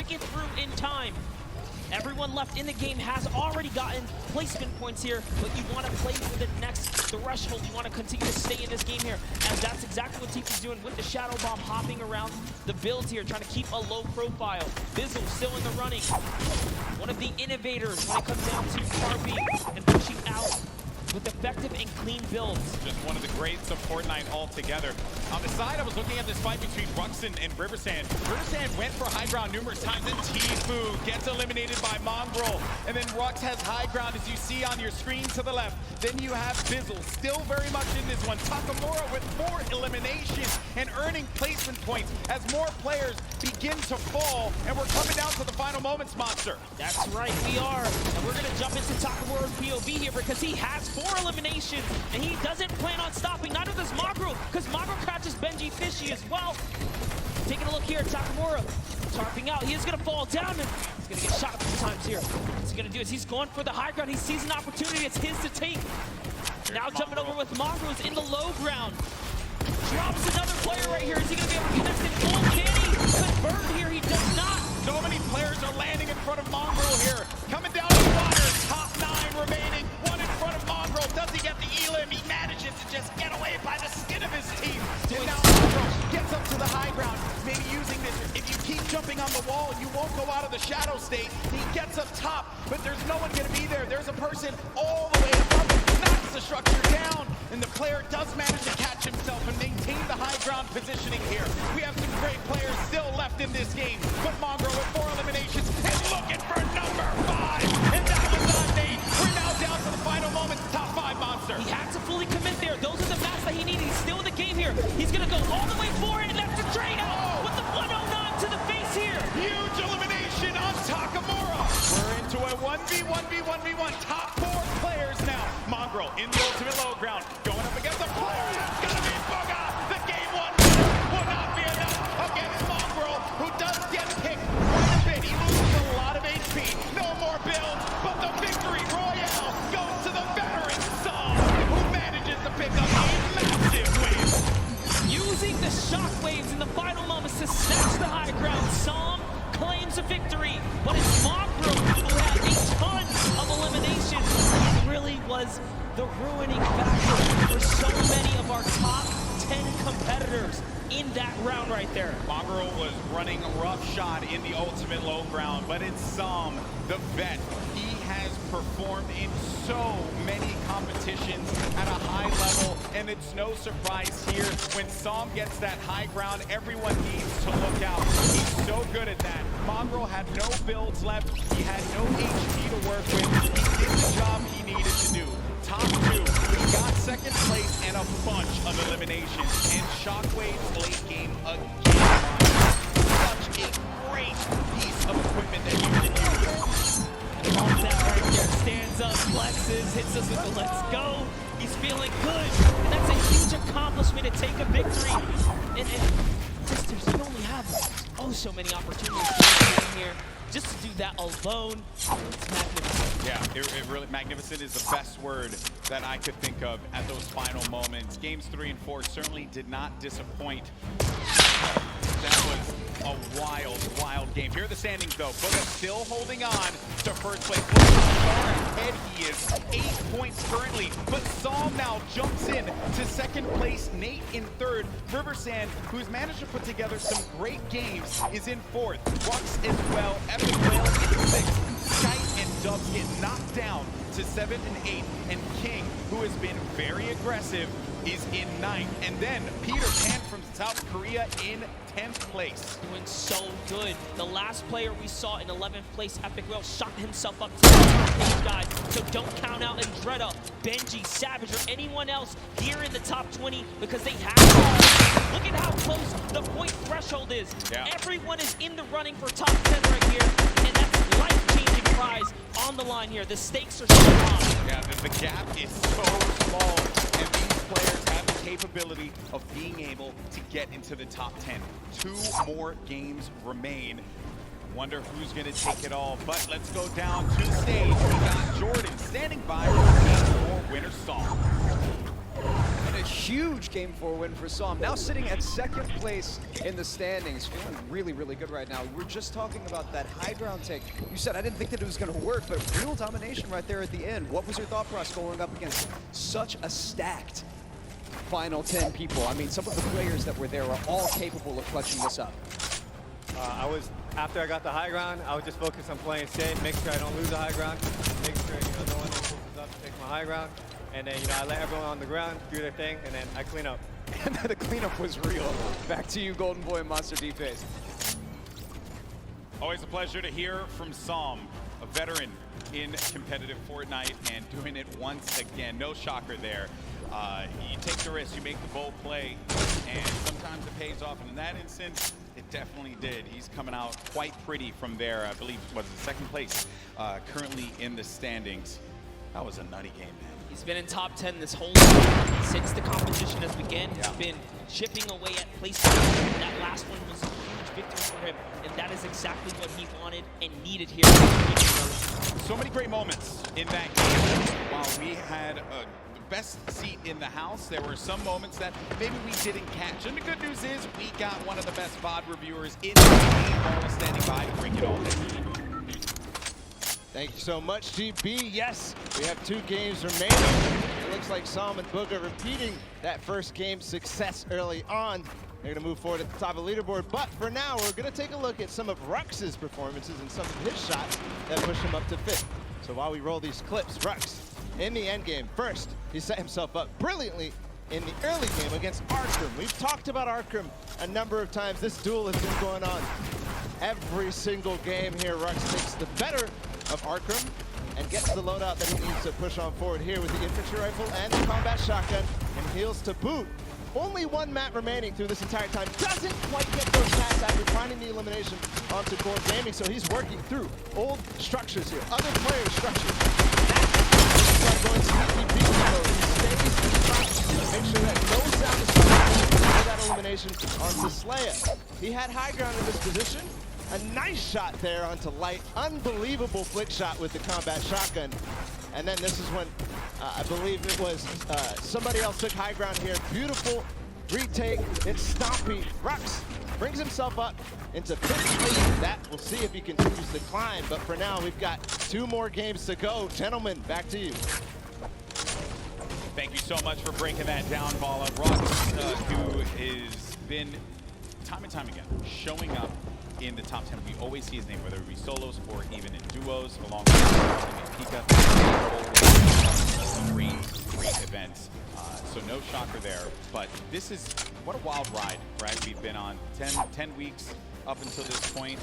make it through in time. Everyone left in the game has already gotten placement points here, but you want to play for the next threshold. You want to continue to stay in this game here, as that's exactly what Tifa's doing with the Shadow Bomb, hopping around the builds here, trying to keep a low profile. Bizzle still in the running. One of the innovators when it comes down to Carby and pushing out with effective and clean builds. Just one of the greats of Fortnite altogether. On the side, I was looking at this fight between Ruxin and Riversand. Riversand went for high ground numerous times, and Tifu gets eliminated by Mongrel. And then Rux has high ground, as you see on your screen to the left. Then you have Bizzle, still very much in this one. Takamura with more eliminations and earning placement points as more players begin to fall. And we're coming down to the final moments, Monster. That's right, we are. And we're going to jump into Takamura's POV here because he has 4 eliminations, and he doesn't plan on stopping. Neither does Magro, because Magro catches Benji Fishy as well. Taking a look here at Takamura, tarping out. He is going to fall down, and he's going to get shot a few times here. What he's going to do is he's going for the high ground. He sees an opportunity. It's his to take. Now jumping over with Mongrels in the low ground. Drops another player right here. Is he going to be able to connect it? Oh, can he convert here? He does not. So many players are landing in front of Mongrel here. Coming down the water. Top 9 remaining. One in front of Mongrel. Does he get the elim? He manages to just get away by the skin of his teeth. And now Mongrel gets up to the high ground. Maybe using this. If you keep jumping on the wall, you won't go out of the shadow state. He gets up top, but there's no one going to be there. There's a person all the way above him. Knocks the structure down. And the player does manage to catch himself and maintain the high ground positioning here. We have some great players still left in this game, but Mongrel with 4 eliminations is looking for number 5. And that was on Nate. We're now down to the final moments. Top 5 Monster. He had to fully commit there. Those are the maps that he needed. He's still in the game here. He's going to go all the way for it, and that's a trade out with the 109 to the face here. Huge elimination on Takamura. We're into a 1v1v1v1. Top 4 players now. Mongrel in the ultimate low ground, going up against a player. It's gonna be Boga. The game 1 will not be enough against Mongrel, who does get picked quite a bit. He loses a lot of HP. No more builds, but the victory royale goes to the veteran Saw, who manages to pick up a massive win. Using the shockwaves in the final moments to snatch the high ground, Psalm claims a victory, but it's Mongrel who had a ton of eliminations. It really was the ruining factor for so many of our top 10 competitors in that round right there. Mongrel was running roughshod in the ultimate low ground, but it's Psalm, the vet. He has performed in so many competitions at a high level, and it's no surprise here. When Psalm gets that high ground, everyone needs to look out. He's so good at that. Mongrel had no builds left. He had no HP to work with. He did the job he needed to do. Top 2, he got second place and a bunch of eliminations. And Shockwave's late game again. Such a great piece of equipment that you can use. And calls that right there, stands up, flexes, hits us with the let's go. He's feeling good, and that's a huge accomplishment to take a victory. And sisters, you only have so many opportunities to win here. Just to do that alone, it's magnificent. Yeah, it really, magnificent is the best word that I could think of at those final moments. Games 3 and 4 certainly did not disappoint. That was a wild, wild game. Here are the standings, though. Boga still holding on to first place. Look how far ahead he is. 8 points currently. But Psalm now jumps in to second place. Nate in third. Riversand, who's managed to put together some great games, is in fourth. Rux as well. Epic Whale in sixth. Skite and Dubs get knocked down to 7 and 8. And King, who has been very aggressive, is in 9th. And then Peter Pan from South Korea in 10th place. Doing so good. The last player we saw in 11th place, Epic Whale, shot himself up to the top guys. So don't count out Andretta, Benji, Savage, or anyone else here in the top 20 because they have to. Look at how close the point threshold is. Yeah. Everyone is in the running for top 10 right here, and that's life-changing prize on the line here. The stakes are so high. Yeah, the gap is so small, and these players have the capability of being able to get into the top 10. 2 more games remain. Wonder who's going to take it all, but let's go down to the stage. We got Jordan standing by for winner song. And a huge Game 4 win for Psalm. Now sitting at second place in the standings, feeling really, really good right now. We're just talking about that high ground take. You said I didn't think that it was going to work, but real domination right there at the end. What was your thought process going up against such a stacked final 10 people? I mean, some of the players that were there are all capable of clutching this up. After I got the high ground, I was just focused on playing safe, make sure I don't lose the high ground, make sure no one else pushes up to take my high ground, and then I let everyone on the ground do their thing, and then I clean up. And the cleanup was real. Back to you, Golden Boy and Monster D-Face. Always a pleasure to hear from Psalm, a veteran in competitive Fortnite and doing it once again. No shocker there. You take the risk, you make the bold play, and sometimes it pays off. And in that instance, it definitely did. He's coming out quite pretty from there. I believe, was it second place, currently in the standings. That was a nutty game, man. He's been in top 10 this whole time since the competition has begun. He's been chipping away at places. That last one was a huge victory for him, and that is exactly what he wanted and needed here. So many great moments in that game. While we had the best seat in the house, there were some moments that maybe we didn't catch. And the good news is we got one of the best VOD reviewers in the game, always standing by to bring it all in. Thank you so much, GB. Yes, we have 2 games remaining. It looks like Psalm and Booga repeating that first game success early on. They're going to move forward at the top of the leaderboard. But for now, we're going to take a look at some of Rux's performances and some of his shots that push him up to 5th. So while we roll these clips, Rux in the end game. First, he set himself up brilliantly in the early game against Arkham. We've talked about Arkham a number of times. This duel has been going on every single game here. Rux takes the better of Arkham and gets the loadout that he needs to push on forward here with the infantry rifle and the combat shotgun, and heals to boot. Only 1 mat remaining through this entire time. Doesn't quite get those mats after finding the elimination onto Core Gaming, so he's working through old structures here, other players' structures. That's going to TTP, so he stays in front to make sure that no sound is coming for that elimination onto Slaya. He had high ground in this position. A nice shot there onto Light. Unbelievable flick shot with the combat shotgun. And then this is when I believe it was somebody else took high ground here. Beautiful retake. It's Stompy. Rux brings himself up into 5th place. That we'll see if he continues to climb. But for now, we've got 2 more games to go. Gentlemen, back to you. Thank you so much for breaking that down, Bala. Rux, who has been time and time again showing up in the top 10. We always see his name, whether it be solos or even in duos, along with Pika. Great events. So no shocker there. But this is, what a wild ride, right? We've been on 10 weeks up until this point.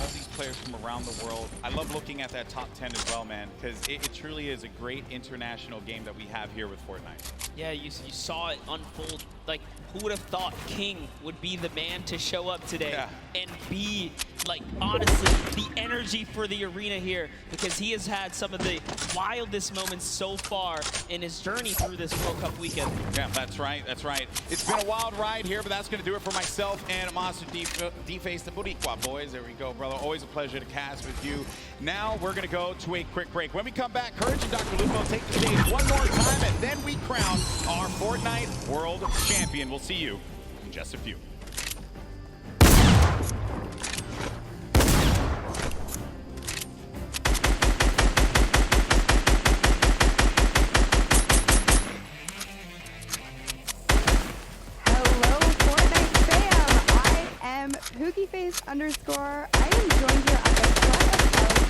All these players from around the world. I love looking at that top 10 as well, man, because it truly is a great international game that we have here with Fortnite. Yeah, you saw it unfold. Like, who would have thought King would be the man to show up today and be, like, honestly, the energy for the arena here, because he has had some of the wildest moments so far in his journey through this World Cup weekend. Yeah, that's right, that's right. It's been a wild ride here, but that's going to do it for myself and Monster D-Face, the Boricua boys. There we go, brother. Always a pleasure to cast with you. Now we're going to go to a quick break. When we come back, Courage and Dr. Lupo take the stage one more time, and then we crown our Fortnite World Champion. We'll see you in just a few. PookieFace_. I am joined here at the front of house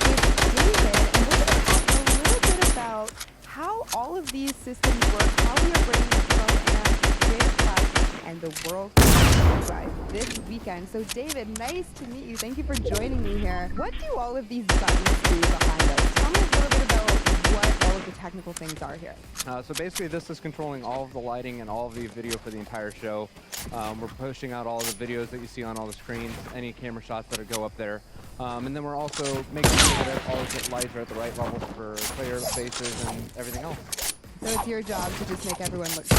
with David, and we're going to talk a little bit about how all of these systems work, how we are bringing the Pro-Am, Creative Club, and the World Cup guys this weekend. So David, nice to meet you. Thank you for joining me here. What do all of these buttons do behind us? Tell me a little bit about what all of the technical things are here. So basically this is controlling all of the lighting and all of the video for the entire show. We're pushing out all of the videos that you see on all the screens, any camera shots that go up there. And then we're also making sure that all of the lights are at the right levels for player faces and everything else. So it's your job to just make everyone look good.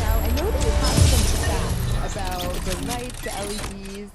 Now, I know that you have some stats about the lights, the LEDs,